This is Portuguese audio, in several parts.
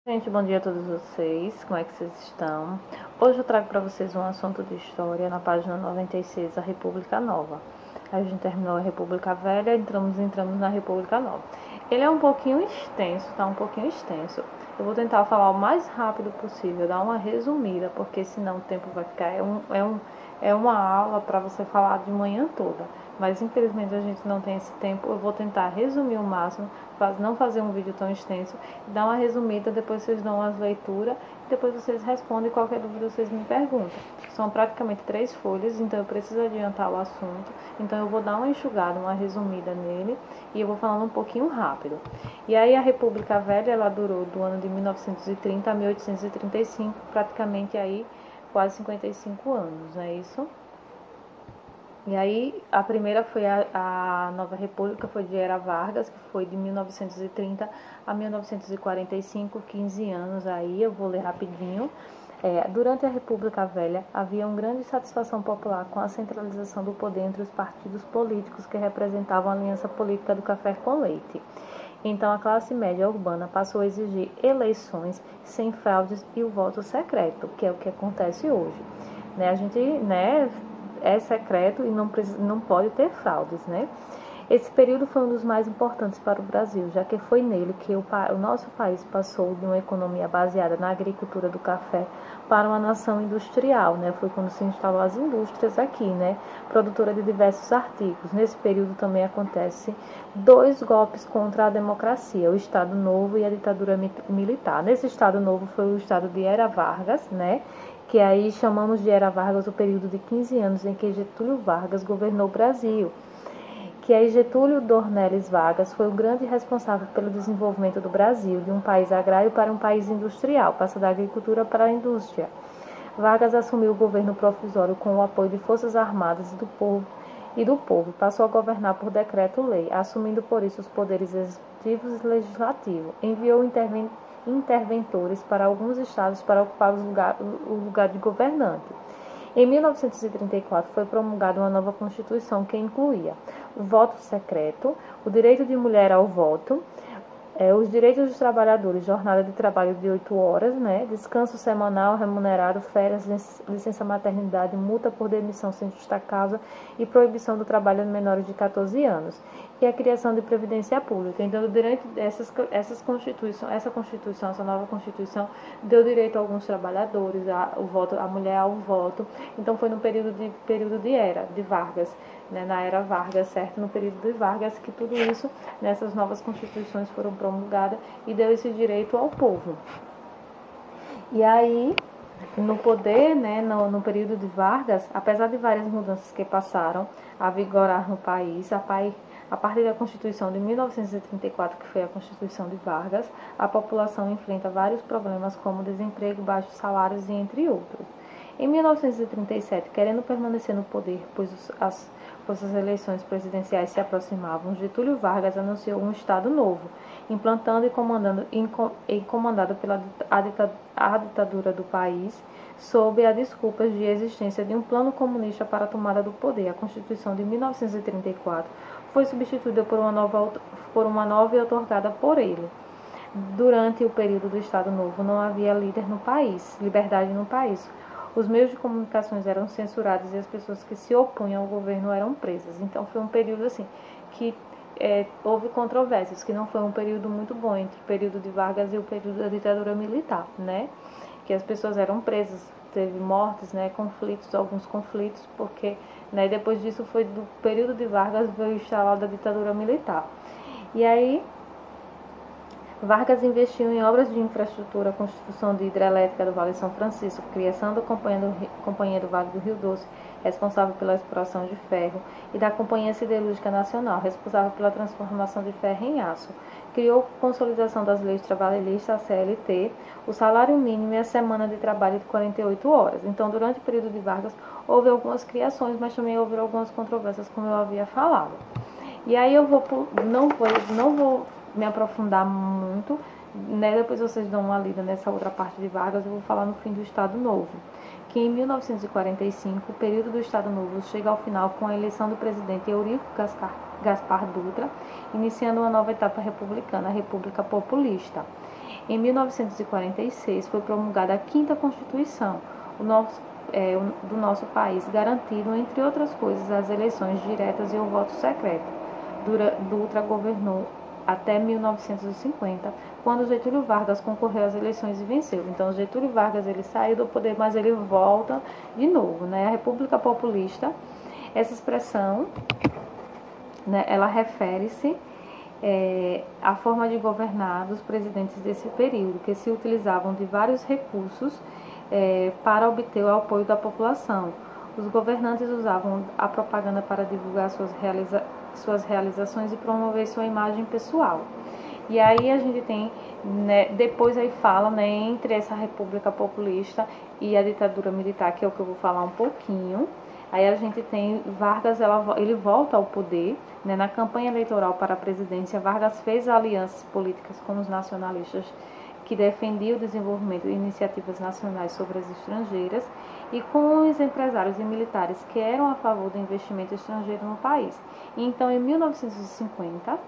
Gente, bom dia a todos vocês, como é que vocês estão? Hoje eu trago para vocês um assunto de história na página 96, a República Nova. A gente terminou a República Velha, entramos na República Nova. Ele é um pouquinho extenso, tá um pouquinho extenso. Eu vou tentar falar o mais rápido possível, dar uma resumida, porque senão o tempo vai ficar... É uma aula para você falar de manhã toda, mas infelizmente a gente não tem esse tempo. Eu vou tentar resumir o máximo, não fazer um vídeo tão extenso, dar uma resumida, depois vocês dão as leituras, depois vocês respondem qualquer dúvida vocês me perguntam. São praticamente 3 folhas, então eu preciso adiantar o assunto, então eu vou dar uma enxugada, uma resumida nele, e eu vou falando um pouquinho rápido. E aí a República Velha, ela durou do ano de 1930 a 1835, praticamente aí quase 55 anos, não é isso? E aí, a primeira foi a Nova República, foi de Era Vargas, que foi de 1930 a 1945, 15 anos aí, eu vou ler rapidinho. Durante a República Velha, havia uma grande satisfação popular com a centralização do poder entre os partidos políticos que representavam a aliança política do café com leite. Então, a classe média urbana passou a exigir eleições sem fraudes e o voto secreto, que é o que acontece hoje. A gente, é secreto e não pode ter fraudes, Esse período foi um dos mais importantes para o Brasil, já que foi nele que o nosso país passou de uma economia baseada na agricultura do café para uma nação industrial, Foi quando se instalou as indústrias aqui, Produtora de diversos artigos. Nesse período também acontece 2 golpes contra a democracia, o Estado Novo e a ditadura militar. Nesse Estado Novo foi o Estado de Era Vargas, que aí chamamos de Era Vargas o período de 15 anos em que Getúlio Vargas governou o Brasil. Que aí Getúlio Dornelles Vargas foi o grande responsável pelo desenvolvimento do Brasil, de um país agrário para um país industrial, passa da agricultura para a indústria. Vargas assumiu o governo provisório com o apoio de forças armadas e do povo, passou a governar por decreto-lei, assumindo por isso os poderes executivos e legislativos. Enviou interventores para alguns estados para ocupar o lugar de governante. Em 1934 foi promulgada uma nova Constituição que incluía o voto secreto, o direito de mulher ao voto, os direitos dos trabalhadores, jornada de trabalho de 8 horas, descanso semanal remunerado, férias, licença maternidade, multa por demissão sem justa causa e proibição do trabalho de menores de 14 anos. E a criação de previdência pública. Então, durante essa nova Constituição, deu direito a alguns trabalhadores, a mulher ao voto. Então, foi no período de Vargas, na Era Vargas, certo? No período de Vargas, que tudo isso, nessas novas constituições foram promulgadas e deu esse direito ao povo. E aí, no poder, no período de Vargas, apesar de várias mudanças que passaram a vigorar no país, a partir da Constituição de 1934, que foi a Constituição de Vargas, a população enfrenta vários problemas como desemprego, baixos salários e entre outros. Em 1937, querendo permanecer no poder, pois as eleições presidenciais se aproximavam, Getúlio Vargas anunciou um Estado Novo, implantando e comandado pela ditadura do país, sob a desculpa de existência de um plano comunista para a tomada do poder. A Constituição de 1934 foi substituída por uma nova e outorgada por ele. Durante o período do Estado Novo não havia liberdade no país. Os meios de comunicações eram censurados e as pessoas que se opunham ao governo eram presas. Então foi um período assim que houve controvérsias, que não foi um período muito bom entre o período de Vargas e o período da ditadura militar, Que as pessoas eram presas, teve mortes, alguns conflitos, porque depois disso foi do período de Vargas veio instalada a ditadura militar. E aí Vargas investiu em obras de infraestrutura, construção de hidrelétrica do Vale São Francisco, criação da Companhia do Vale do Rio Doce, responsável pela exploração de ferro, e da Companhia Siderúrgica Nacional, responsável pela transformação de ferro em aço. Criou consolidação das leis trabalhistas, a CLT, o salário mínimo e a semana de trabalho de 48 horas. Então, durante o período de Vargas, houve algumas criações, mas também houve algumas controvérsias, como eu havia falado. E aí eu não vou me aprofundar muito, Depois vocês dão uma lida nessa outra parte de Vargas. Eu vou falar no fim do Estado Novo, que em 1945, o período do Estado Novo chega ao final com a eleição do presidente Eurico Gaspar Dutra, iniciando uma nova etapa republicana, a República Populista. Em 1946 foi promulgada a 5ª Constituição do nosso país, garantindo, entre outras coisas, as eleições diretas e o voto secreto. Dutra governou até 1950, quando Getúlio Vargas concorreu às eleições e venceu. Então, Getúlio Vargas ele saiu do poder, mas ele volta de novo, né? A República Populista, essa expressão, né, ela refere-se à forma de governar dos presidentes desse período, que se utilizavam de vários recursos para obter o apoio da população. Os governantes usavam a propaganda para divulgar suas realizações e promover sua imagem pessoal. E aí a gente tem, né, depois aí fala, né, entre essa República Populista e a ditadura militar, que é o que eu vou falar um pouquinho. Aí a gente tem Vargas, ele volta ao poder, né, na campanha eleitoral para a presidência. Vargas fez alianças políticas com os nacionalistas, que defendiam o desenvolvimento de iniciativas nacionais sobre as estrangeiras, e com os empresários e militares que eram a favor do investimento estrangeiro no país. E então, em 1950,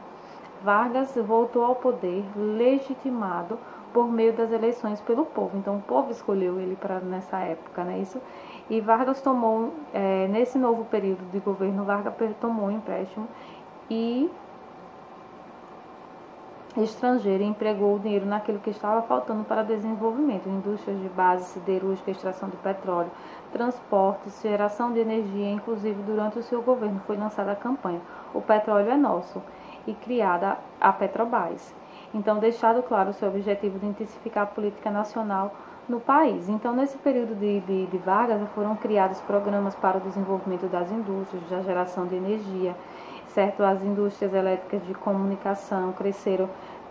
Vargas voltou ao poder legitimado por meio das eleições pelo povo. Então, o povo escolheu ele nessa época, né? Isso. E Vargas tomou, nesse novo período de governo, Vargas tomou um empréstimo e estrangeiro e empregou o dinheiro naquilo que estava faltando para desenvolvimento, indústrias de base, siderúrgica, extração de petróleo, transportes, geração de energia. Inclusive, durante o seu governo foi lançada a campanha "O Petróleo é Nosso" e criada a Petrobras. Então, deixado claro o seu objetivo de intensificar a política nacional no país. Então, nesse período de Vargas, foram criados programas para o desenvolvimento das indústrias, da geração de energia, certo? As indústrias elétricas de comunicação cresceram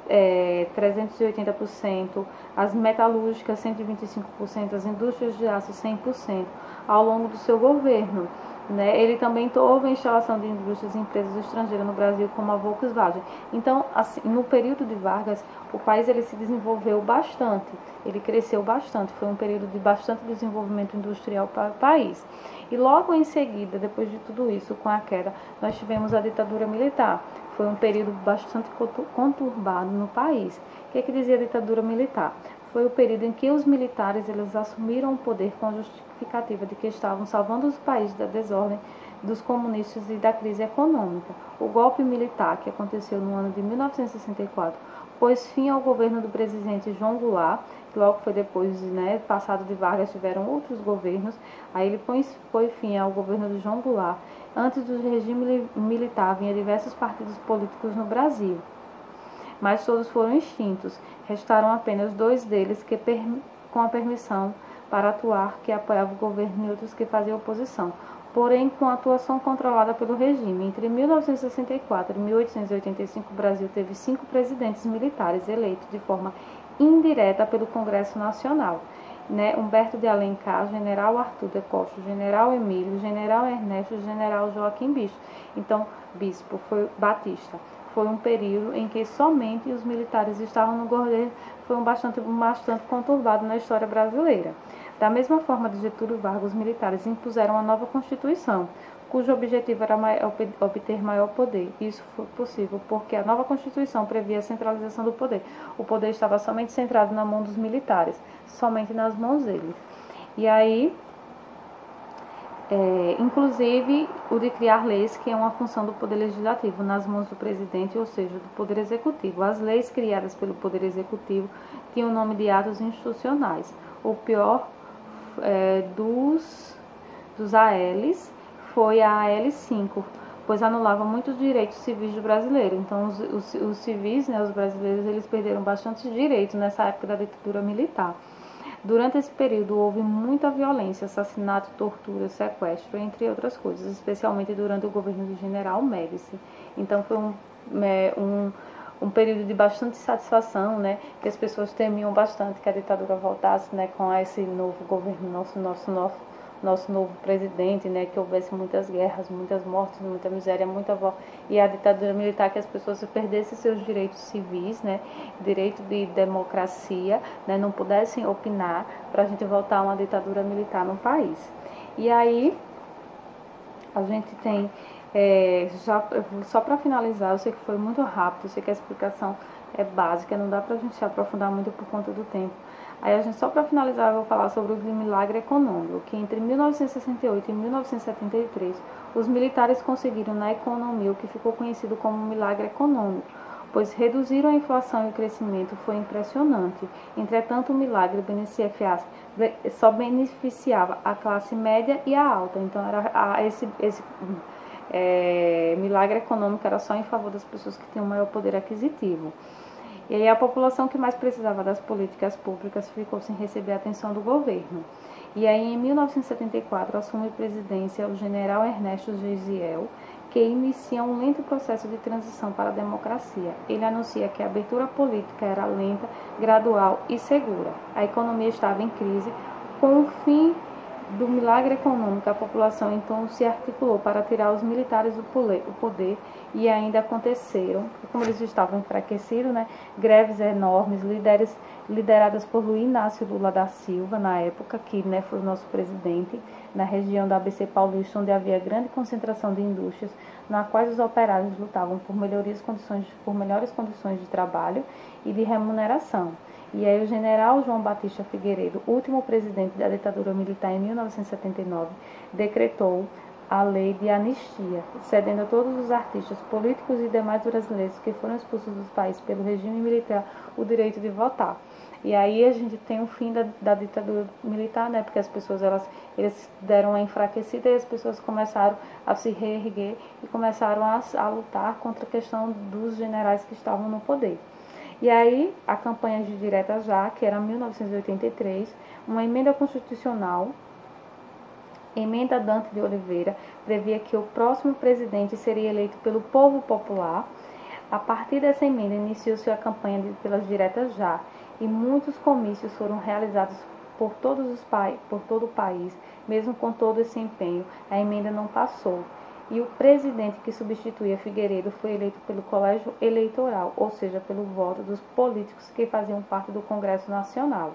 380%, as metalúrgicas 125%, as indústrias de aço 100% ao longo do seu governo. Né? Ele também houve a instalação de indústrias e empresas estrangeiras no Brasil, como a Volkswagen. Então, assim, no período de Vargas, o país ele se desenvolveu bastante, ele cresceu bastante, foi um período de bastante desenvolvimento industrial para o país. E logo em seguida, depois de tudo isso, com a queda, nós tivemos a ditadura militar. Foi um período bastante conturbado no país. O que dizia a ditadura militar? Foi o período em que os militares eles assumiram o poder com a justificativa de que estavam salvando os países da desordem dos comunistas e da crise econômica. O golpe militar, que aconteceu no ano de 1964, pôs fim ao governo do presidente João Goulart, que logo foi depois, né, passado de Vargas, tiveram outros governos. Aí ele pôs fim ao governo de João Goulart. Antes do regime militar, havia diversos partidos políticos no Brasil, mas todos foram extintos. Restaram apenas 2 deles que, com a permissão para atuar, que apoiavam o governo, e outros que faziam oposição, porém com atuação controlada pelo regime. Entre 1964 e 1885, o Brasil teve 5 presidentes militares eleitos de forma indireta pelo Congresso Nacional. Né? Humberto de Alencar, General Arthur de Costa, General Emílio, General Ernesto, General Joaquim Bispo foi Batista. Foi um período em que somente os militares estavam no governo, foi bastante conturbado na história brasileira. Da mesma forma de Getúlio Vargas, os militares impuseram uma nova Constituição, cujo objetivo era obter maior poder. Isso foi possível porque a nova Constituição previa a centralização do poder. O poder estava somente centrado na mão dos militares, somente nas mãos deles. E aí, inclusive o de criar leis, que é uma função do Poder Legislativo, nas mãos do presidente, ou seja, do Poder Executivo. As leis criadas pelo Poder Executivo tinham o nome de atos institucionais. O pior dos ALs foi a AL5, pois anulava muitos direitos civis do brasileiro. Então, os civis, né, os brasileiros, eles perderam bastante direitos nessa época da ditadura militar. Durante esse período houve muita violência, assassinato, tortura, sequestro, entre outras coisas, especialmente durante o governo do General Médici. Então foi um período de bastante satisfação, né, que as pessoas temiam bastante que a ditadura voltasse, né, com esse novo governo, nosso novo presidente, né, que houvesse muitas guerras, muitas mortes, muita miséria, e a ditadura militar, que as pessoas perdessem seus direitos civis, né, direito de democracia, né, não pudessem opinar, para a gente voltar a uma ditadura militar no país. E aí a gente tem, só para finalizar, eu sei que foi muito rápido, eu sei que a explicação é básica, não dá pra gente se aprofundar muito por conta do tempo. Aí a gente, só para finalizar, eu vou falar sobre o milagre econômico, que entre 1968 e 1973, os militares conseguiram na economia o que ficou conhecido como milagre econômico, pois reduziram a inflação e o crescimento foi impressionante. Entretanto, o milagre só beneficiava a classe média e a alta, então esse milagre econômico era só em favor das pessoas que tinham maior poder aquisitivo. E aí a população que mais precisava das políticas públicas ficou sem receber a atenção do governo. E aí em 1974 assume a presidência o general Ernesto Geisel, que inicia um lento processo de transição para a democracia. Ele anuncia que a abertura política era lenta, gradual e segura. A economia estava em crise. Com o fim do milagre econômico, a população então se articulou para tirar os militares do poder e ainda aconteceram, como eles estavam enfraquecidos, greves enormes, lideradas por Luiz Inácio Lula da Silva, na época, que foi o nosso presidente, na região da ABC Paulista, onde havia grande concentração de indústrias, na quais os operários lutavam por melhores condições de trabalho e de remuneração. E aí o general João Batista Figueiredo, último presidente da ditadura militar em 1979, decretou a lei de anistia, cedendo a todos os artistas, políticos e demais brasileiros que foram expulsos do país pelo regime militar o direito de votar. E aí a gente tem o fim da ditadura militar, porque as pessoas eles deram uma enfraquecida e as pessoas começaram a se reerguer e começaram a lutar contra a questão dos generais que estavam no poder. E aí, a campanha de direta já, que era 1983, uma emenda constitucional, emenda Dante de Oliveira, previa que o próximo presidente seria eleito pelo povo popular. A partir dessa emenda, iniciou-se a campanha pelas diretas já, e muitos comícios foram realizados por todo o país, mesmo com todo esse empenho, a emenda não passou. E o presidente que substituía Figueiredo foi eleito pelo colégio eleitoral, ou seja, pelo voto dos políticos que faziam parte do Congresso Nacional.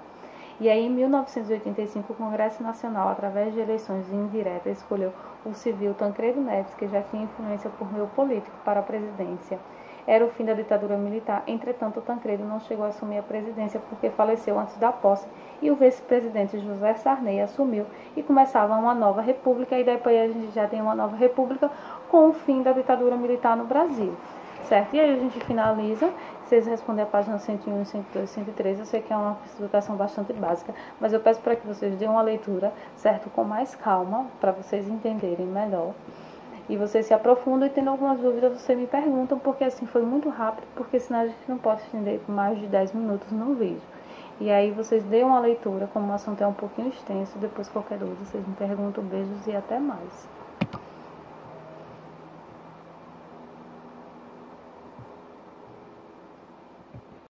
E aí, em 1985, o Congresso Nacional, através de eleições indiretas, escolheu o civil Tancredo Neves, que já tinha influência por meio político, para a presidência. Era o fim da ditadura militar, entretanto, Tancredo não chegou a assumir a presidência porque faleceu antes da posse, e o vice-presidente José Sarney assumiu e começava uma nova república, e depois a gente já tem uma nova república com o fim da ditadura militar no Brasil, certo? E aí a gente finaliza. Vocês respondem a página 101, 102, 103, eu sei que é uma explicação bastante básica, mas eu peço para que vocês deem uma leitura, certo? Com mais calma, para vocês entenderem melhor. E vocês se aprofundam e tendo algumas dúvidas, vocês me perguntam, porque assim foi muito rápido, porque senão a gente não pode estender mais de 10 minutos no vídeo. E aí vocês deem uma leitura, como o assunto é um pouquinho extenso, depois qualquer dúvida vocês me perguntam, beijos e até mais.